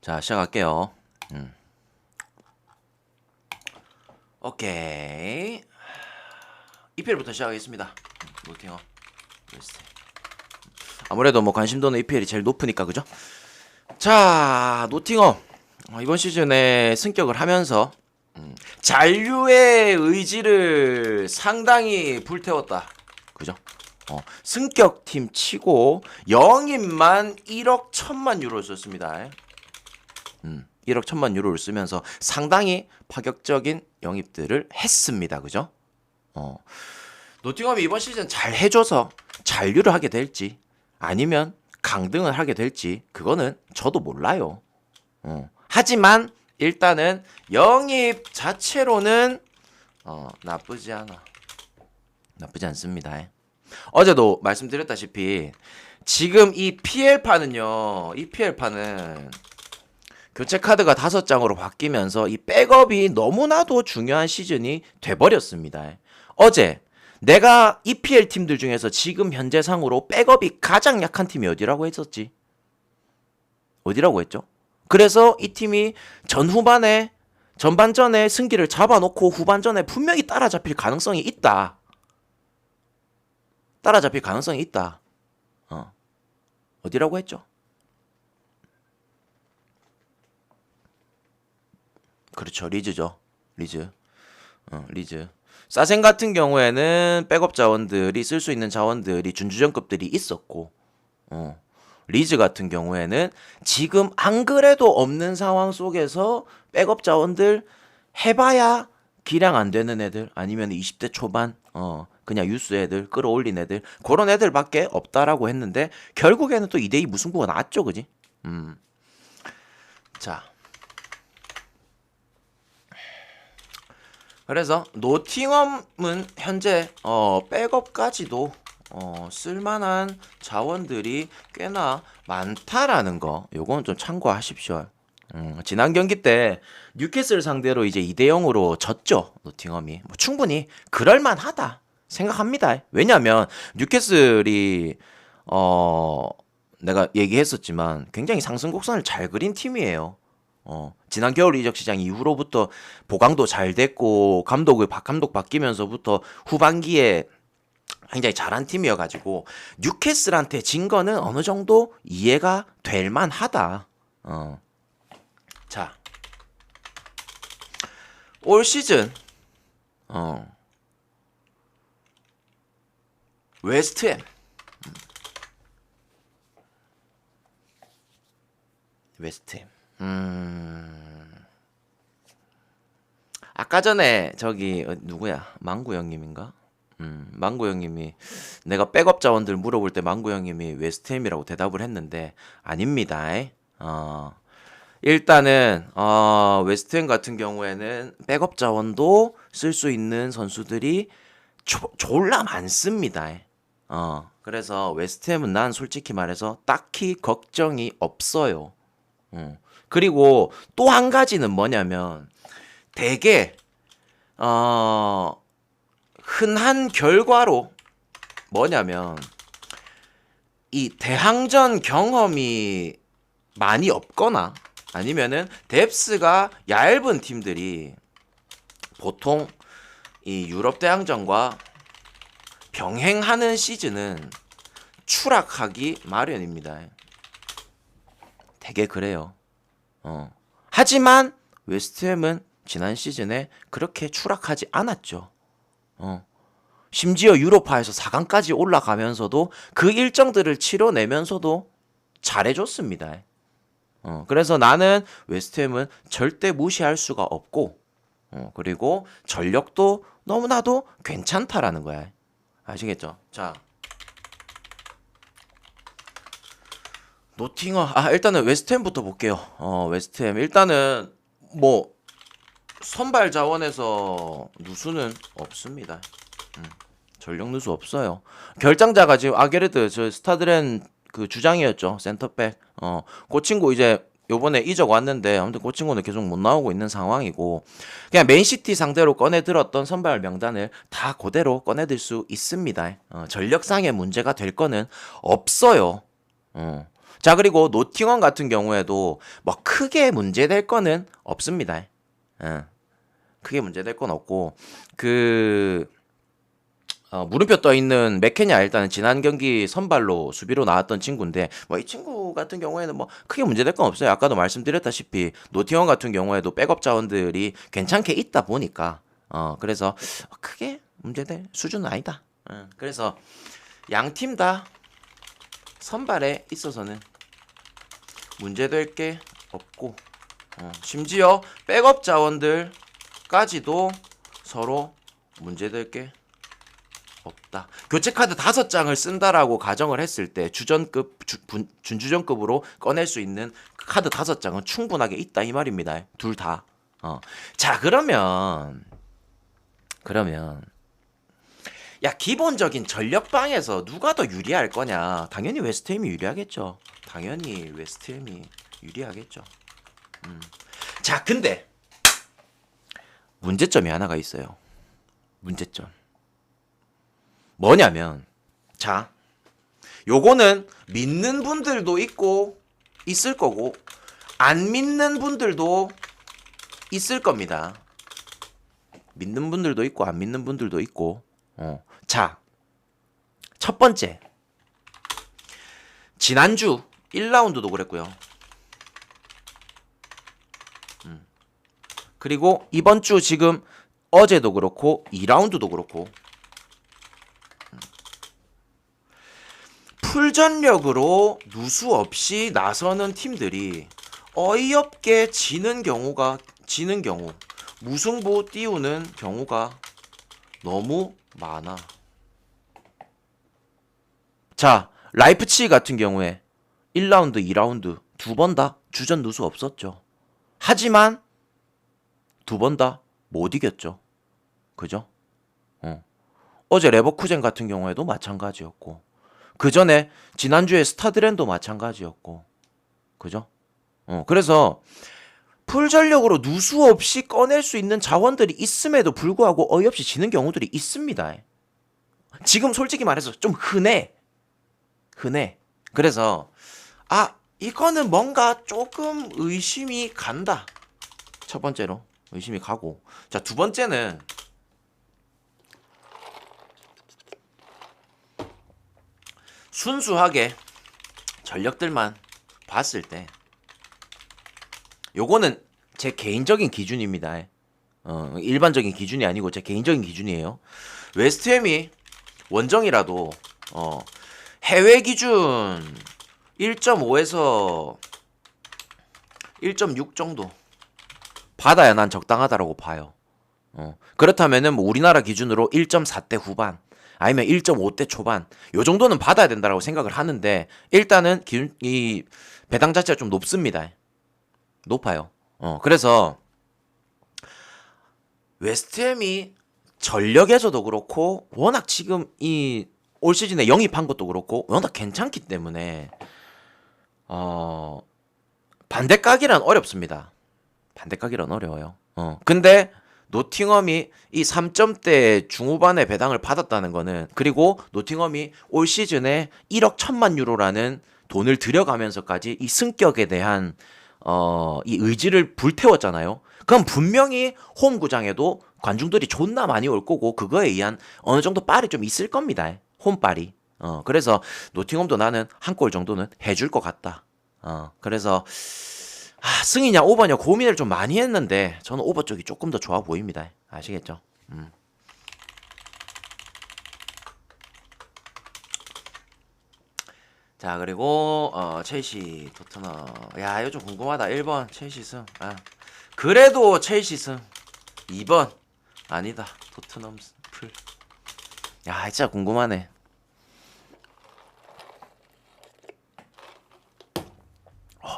자, 시작할게요. 오케이. EPL부터 시작하겠습니다. 노팅엄 웨스트. 아무래도 뭐 관심도는 EPL이 제일 높으니까 그죠? 자, 노팅엄 이번 시즌에 승격을 하면서 잔류의 의지를 상당히 불태웠다. 그죠? 승격팀 치고 영입만 1억 1천만 유로를 썼습니다. 1억 1천만 유로를 쓰면서 상당히 파격적인 영입들을 했습니다. 그죠? 노팅엄이 이번 시즌 잘 해줘서 잔류를 하게 될지 아니면 강등을 하게 될지 그거는 저도 몰라요. 하지만 일단은 영입 자체로는 나쁘지 않습니다. 어제도 말씀드렸다시피 지금 이 PL판은요. 이 PL판은 교체 카드가 5장으로 바뀌면서 이 백업이 너무나도 중요한 시즌이 돼버렸습니다. 어제 내가 EPL 팀들 중에서 지금 현재 상으로 백업이 가장 약한 팀이 어디라고 했었지? 어디라고 했죠? 그래서 이 팀이 전반전에 승기를 잡아놓고 후반전에 분명히 따라잡힐 가능성이 있다. 어디라고 했죠? 그렇죠. 리즈죠. 리즈. 사생 같은 경우에는 백업 자원들이 쓸 수 있는 자원들이 준주전급들이 있었고 리즈 같은 경우에는 지금 안 그래도 없는 상황 속에서 백업 자원들 해봐야 기량 안 되는 애들 아니면 20대 초반 그냥 유스 애들 끌어올린 애들 그런 애들밖에 없다라고 했는데 결국에는 또 2대2 무승부가 나왔죠. 그지? 자, 그래서 노팅엄은 현재 백업까지도 쓸만한 자원들이 꽤나 많다라는 거 요건 좀 참고하십시오. 지난 경기 때 뉴캐슬 상대로 이제 2대0으로 졌죠. 노팅엄이 뭐 충분히 그럴만하다 생각합니다. 왜냐하면 뉴캐슬이 내가 얘기했었지만 굉장히 상승 곡선을 잘 그린 팀이에요. 지난 겨울 이적 시장 이후로부터 보강도 잘 됐고 감독 바뀌면서부터 후반기에 굉장히 잘한 팀이어가지고 뉴캐슬한테 진 거는 어느 정도 이해가 될 만하다. 자, 올 시즌 웨스트햄 아까 전에 저기 누구야? 망구 형님인가? 망구 형님이 내가 백업 자원들 물어볼 때 망구 형님이 웨스트햄이라고 대답을 했는데 아닙니다. 일단은 웨스트햄 같은 경우에는 백업 자원도 쓸 수 있는 선수들이 졸라 많습니다. 그래서 웨스트햄은 난 솔직히 말해서 딱히 걱정이 없어요. 그리고 또 한 가지는 뭐냐면 되게 흔한 결과로 뭐냐면 이 대항전 경험이 많이 없거나 아니면은 뎁스가 얇은 팀들이 보통 이 유럽 대항전과 병행하는 시즌은 추락하기 마련입니다. 되게 그래요. 하지만 웨스트햄은 지난 시즌에 그렇게 추락하지 않았죠. 심지어 유로파에서 4강까지 올라가면서도 그 일정들을 치러내면서도 잘해줬습니다. 그래서 나는 웨스트햄은 절대 무시할 수가 없고 그리고 전력도 너무나도 괜찮다라는 거야. 아시겠죠? 자, 노팅엄 일단은 웨스트햄부터 볼게요. 웨스트햄 일단은 뭐 선발 자원에서 누수는 없습니다. 전력 누수 없어요. 결장자가 지금 아게르드 저 스타드렌 그 주장이었죠. 센터백. 그 친구 이제 요번에 이적 왔는데 아무튼 그 친구는 계속 못 나오고 있는 상황이고 그냥 맨시티 상대로 꺼내들었던 선발 명단을 다 그대로 꺼내들 수 있습니다. 전력상의 문제가 될 거는 없어요. 자, 그리고 노팅엄 같은 경우에도 뭐 크게 문제될 거는 없습니다. 크게 문제될 건 없고 물음표 떠 있는 맥케냐 일단은 지난 경기 선발로 수비로 나왔던 친구인데 뭐 이 친구 같은 경우에는 뭐 크게 문제될 건 없어요. 아까도 말씀드렸다시피 노팅엄 같은 경우에도 백업 자원들이 괜찮게 있다 보니까 그래서 크게 문제될 수준은 아니다. 그래서 양 팀 다 선발에 있어서는 문제될 게 없고 심지어 백업 자원들까지도 서로 문제될 게 없다. 교체 카드 5장을 쓴다라고 가정을 했을 때 준주전급으로 꺼낼 수 있는 카드 5장은 충분하게 있다 이 말입니다. 둘 다. 자, 그러면 야, 기본적인 전력방에서 누가 더 유리할 거냐? 당연히 웨스트햄이 유리하겠죠. 당연히 웨스트햄이 유리하겠죠. 자, 근데 문제점이 하나가 있어요. 문제점. 뭐냐면, 자, 요거는 믿는 분들도 있고 있을 거고 안 믿는 분들도 있을 겁니다. 믿는 분들도 있고 안 믿는 분들도 있고. 자, 첫 번째, 지난주 1라운드도 그랬고요. 그리고 이번 주 지금 어제도 그렇고 2라운드도 그렇고 풀전력으로 누수 없이 나서는 팀들이 어이없게 지는 경우 무승부 띄우는 경우가 너무 많아. 자, 라이프치히 같은 경우에 1라운드, 2라운드 두 번 다 주전 누수 없었죠. 하지만 두 번 다 못 이겼죠. 그죠? 어제 레버쿠젠 같은 경우에도 마찬가지였고 그 전에 지난주에 스타드랜도 마찬가지였고 그죠? 그래서 풀전력으로 누수 없이 꺼낼 수 있는 자원들이 있음에도 불구하고 어이없이 지는 경우들이 있습니다. 지금 솔직히 말해서 좀 흔해. 그래서 이거는 뭔가 조금 의심이 간다. 첫 번째로 의심이 가고, 자, 두 번째는 순수하게 전력들만 봤을 때 요거는 제 개인적인 기준입니다. 일반적인 기준이 아니고 제 개인적인 기준이에요. 웨스트햄이 원정이라도 해외 기준 1.5에서 1.6 정도 받아야 난 적당하다라고 봐요. 그렇다면은 뭐 우리나라 기준으로 1.4대 후반 아니면 1.5대 초반 요 정도는 받아야 된다라고 생각을 하는데 일단은 이 배당 자체가 좀 높습니다. 높아요. 그래서 웨스트햄이 전력에서도 그렇고 워낙 지금 이 올 시즌에 영입한 것도 그렇고 워낙 괜찮기 때문에 반대각이란 어렵습니다. 반대각이란 어려워요. 근데 노팅엄이 이 3점대 중후반에 배당을 받았다는 거는 그리고 노팅엄이 올 시즌에 1억 1천만 유로라는 돈을 들여가면서까지 이 승격에 대한 이 의지를 불태웠잖아요. 그럼 분명히 홈구장에도 관중들이 존나 많이 올 거고 그거에 의한 어느 정도 빨이 좀 있을 겁니다. 홈빨이. 그래서 노팅엄도 나는 한 골 정도는 해줄 것 같다. 그래서 승이냐 오버냐 고민을 좀 많이 했는데 저는 오버 쪽이 조금 더 좋아 보입니다. 아시겠죠? 자, 그리고 첼시 토트넘. 야, 이거 좀 궁금하다. 1번 첼시 승. 그래도 첼시 승. 2번 아니다. 토트넘 풀. 야, 진짜 궁금하네.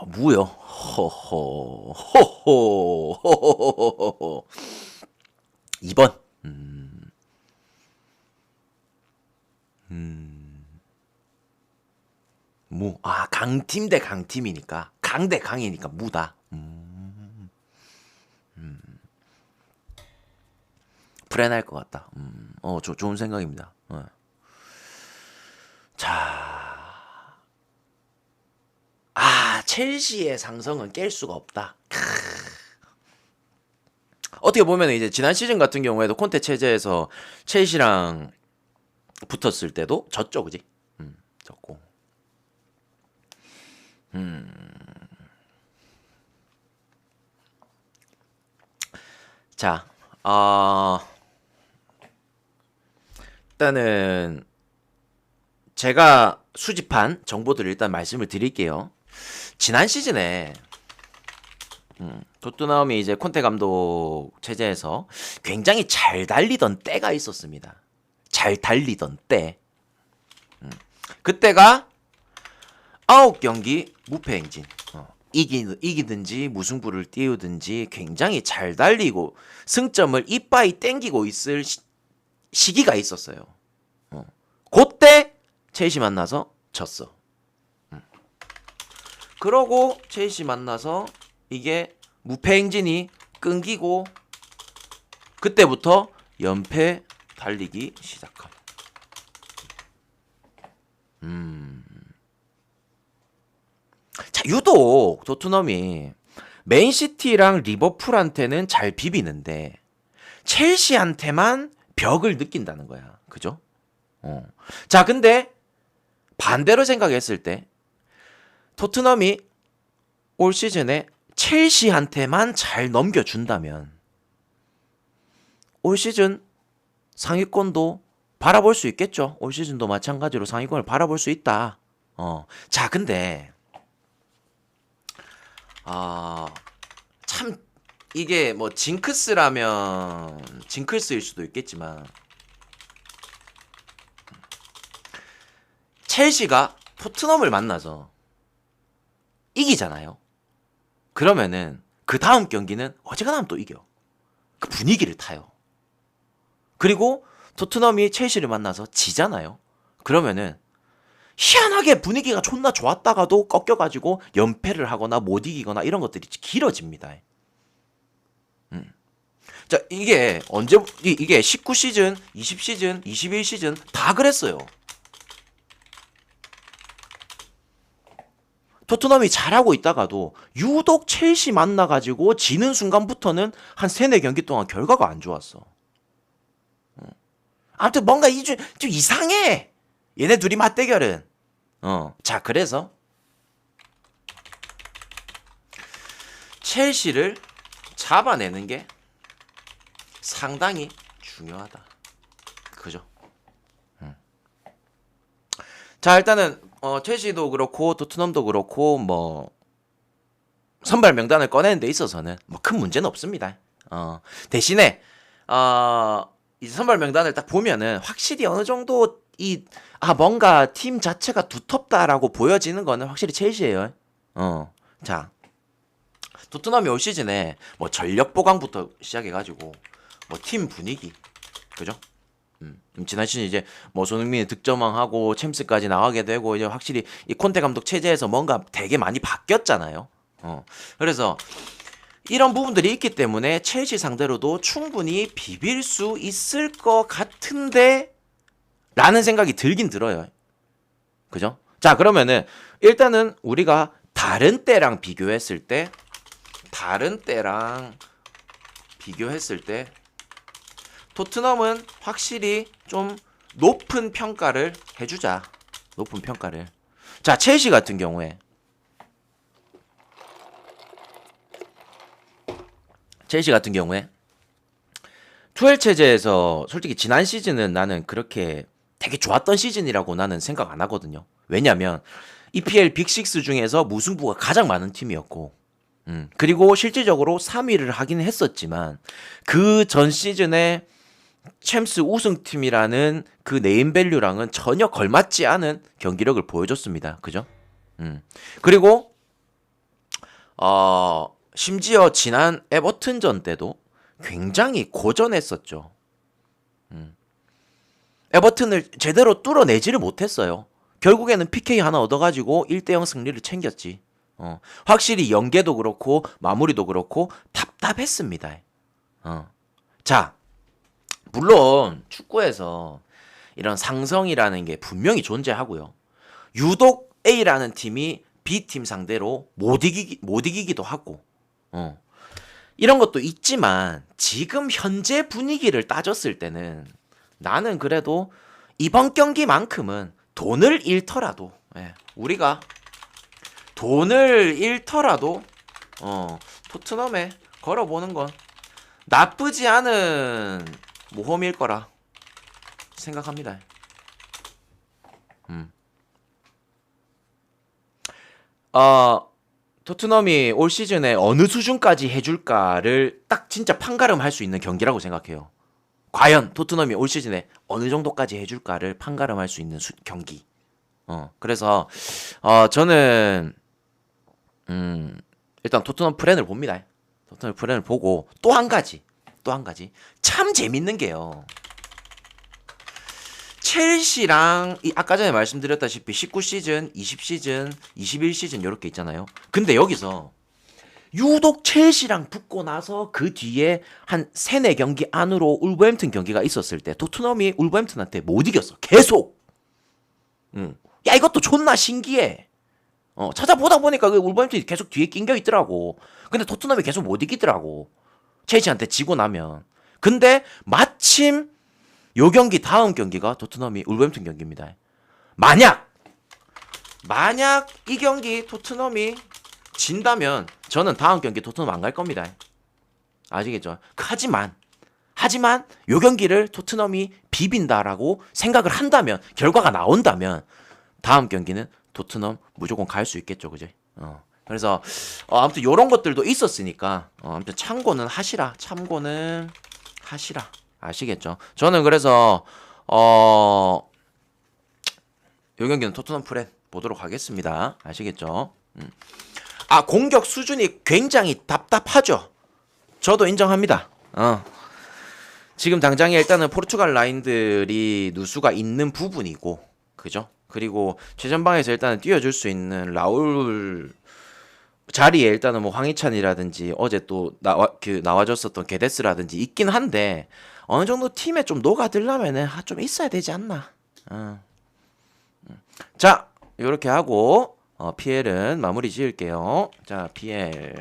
뭐요? 호호 호호 호호호호호 2번. 무. 강팀 대 강팀이니까 강 대 강이니까 무다. 불안할 것 같다. 좋은 생각입니다. 자, 첼시의 상성은 깰 수가 없다. 어떻게 보면 이제 지난 시즌 같은 경우에도 콘테 체제에서 첼시랑 붙었을 때도 졌죠, 그지? 졌고. 자, 일단은 제가 수집한 정보들을 일단 말씀을 드릴게요. 지난 시즌에 토트넘이 이제 콘테 감독 체제에서 굉장히 잘 달리던 때가 있었습니다. 잘 달리던 때. 그때가 9경기 무패 행진. 이기든지 무승부를 띄우든지 굉장히 잘 달리고 승점을 이빠이 땡기고 있을 시기가 있었어요. 그때 첼시 만나서 졌어. 그러고 첼시 만나서 이게 무패 행진이 끊기고 그때부터 연패 달리기 시작함. 자, 유독 토트넘이 맨시티랑 리버풀한테는 잘 비비는데 첼시한테만 벽을 느낀다는 거야. 그죠? 자, 근데 반대로 생각했을 때 토트넘이 올 시즌에 첼시한테만 잘 넘겨준다면 올 시즌 상위권도 바라볼 수 있겠죠. 올 시즌도 마찬가지로 상위권을 바라볼 수 있다. 자, 근데 참 이게 뭐 징크스라면 징크스일 수도 있겠지만 첼시가 토트넘을 만나서 이기잖아요. 그러면은 그 다음 경기는 어지간하면 또 이겨. 그 분위기를 타요. 그리고 토트넘이 첼시를 만나서 지잖아요. 그러면은 희한하게 분위기가 존나 좋았다가도 꺾여가지고 연패를 하거나 못 이기거나 이런 것들이 길어집니다. 자, 이게 언제 이게 19시즌, 20시즌, 21시즌 다 그랬어요. 토트넘이 잘하고 있다가도 유독 첼시 만나가지고 지는 순간부터는 한 3-4경기 동안 결과가 안 좋았어. 아무튼 뭔가 좀 이상해. 얘네 둘이 맞대결은. 자, 그래서 첼시를 잡아내는 게 상당히 중요하다. 그죠? 자, 일단은 첼시도 그렇고 토트넘도 그렇고 뭐 선발 명단을 꺼내는 데 있어서는 뭐 큰 문제는 없습니다. 대신에 이 선발 명단을 딱 보면은 확실히 어느 정도 뭔가 팀 자체가 두텁다라고 보여지는 거는 확실히 첼시예요. 자, 토트넘이 올 시즌에 뭐 전력 보강부터 시작해가지고 뭐 팀 분위기, 그죠? 지난 시즌 이제 뭐 손흥민이 득점왕하고 챔스까지 나가게 되고 이제 확실히 이 콘테 감독 체제에서 뭔가 되게 많이 바뀌었잖아요. 그래서 이런 부분들이 있기 때문에 첼시 상대로도 충분히 비빌 수 있을 것 같은데 라는 생각이 들긴 들어요. 그죠? 자, 그러면은 일단은 우리가 다른 때랑 비교했을 때 토트넘은 확실히 좀 높은 평가를 해주자. 높은 평가를. 자, 첼시 같은 경우에 투엘 체제에서 솔직히 지난 시즌은 나는 그렇게 되게 좋았던 시즌이라고 나는 생각 안 하거든요. 왜냐면 EPL 빅6 중에서 무승부가 가장 많은 팀이었고 그리고 실질적으로 3위를 하긴 했었지만 그 전 시즌에 챔스 우승팀이라는 그 네임밸류랑은 전혀 걸맞지 않은 경기력을 보여줬습니다. 그죠? 그리고 심지어 지난 에버튼전 때도 굉장히 고전했었죠. 에버튼을 제대로 뚫어내지를 못했어요. 결국에는 PK 하나 얻어가지고 1-0 승리를 챙겼지. 확실히 연계도 그렇고 마무리도 그렇고 답답했습니다. 자, 물론 축구에서 이런 상성이라는 게 분명히 존재하고요. 유독 A라는 팀이 B팀 상대로 못 이기기도 하고 이런 것도 있지만 지금 현재 분위기를 따졌을 때는 나는 그래도 이번 경기만큼은 돈을 잃더라도 우리가 돈을 잃더라도 토트넘에 걸어보는 건 나쁘지 않은 모험일 거라 생각합니다. 토트넘이 올 시즌에 어느 수준까지 해줄까를 딱 진짜 판가름할 수 있는 경기라고 생각해요. 과연 토트넘이 올 시즌에 어느 정도까지 해줄까를 판가름할 수 있는 경기. 그래서 저는 일단 토트넘 프렌을 봅니다. 토트넘 프렌을 보고 또 한 가지 참 재밌는 게요. 첼시랑 아까 전에 말씀드렸다시피 19시즌, 20시즌, 21시즌 이렇게 있잖아요. 근데 여기서 유독 첼시랑 붙고 나서 그 뒤에 한 3, 4경기 안으로 울버햄튼 경기가 있었을 때 토트넘이 울버햄튼한테 못 이겼어. 계속. 야, 이것도 존나 신기해. 찾아보다 보니까 그 울버햄튼이 계속 뒤에 낑겨 있더라고. 근데 토트넘이 계속 못 이기더라고. 첼시한테 지고 나면. 근데 마침 요 경기 다음 경기가 토트넘이 울버햄튼 경기입니다. 만약 이 경기 토트넘이 진다면 저는 다음 경기 토트넘 안 갈 겁니다. 아시겠죠? 하지만 요 경기를 토트넘이 비빈다라고 생각을 한다면, 결과가 나온다면 다음 경기는 토트넘 무조건 갈 수 있겠죠, 그죠? 그래서 아무튼 요런 것들도 있었으니까 아무튼 참고는 하시라. 아시겠죠? 저는 그래서 요 경기는 토트넘 프렌 보도록 하겠습니다. 아시겠죠? 공격 수준이 굉장히 답답하죠. 저도 인정합니다. 지금 당장에 일단은 포르투갈 라인들이 누수가 있는 부분이고, 그죠? 그리고 최전방에서 일단은 뛰어줄 수 있는 라울 자리에 일단은 뭐 황희찬이라든지 어제 또 나와줬었던 게데스라든지 있긴 한데 어느 정도 팀에 좀 녹아들려면은 좀 있어야 되지 않나. 자, 이렇게 하고 PL은 마무리 지을게요. 자, PL.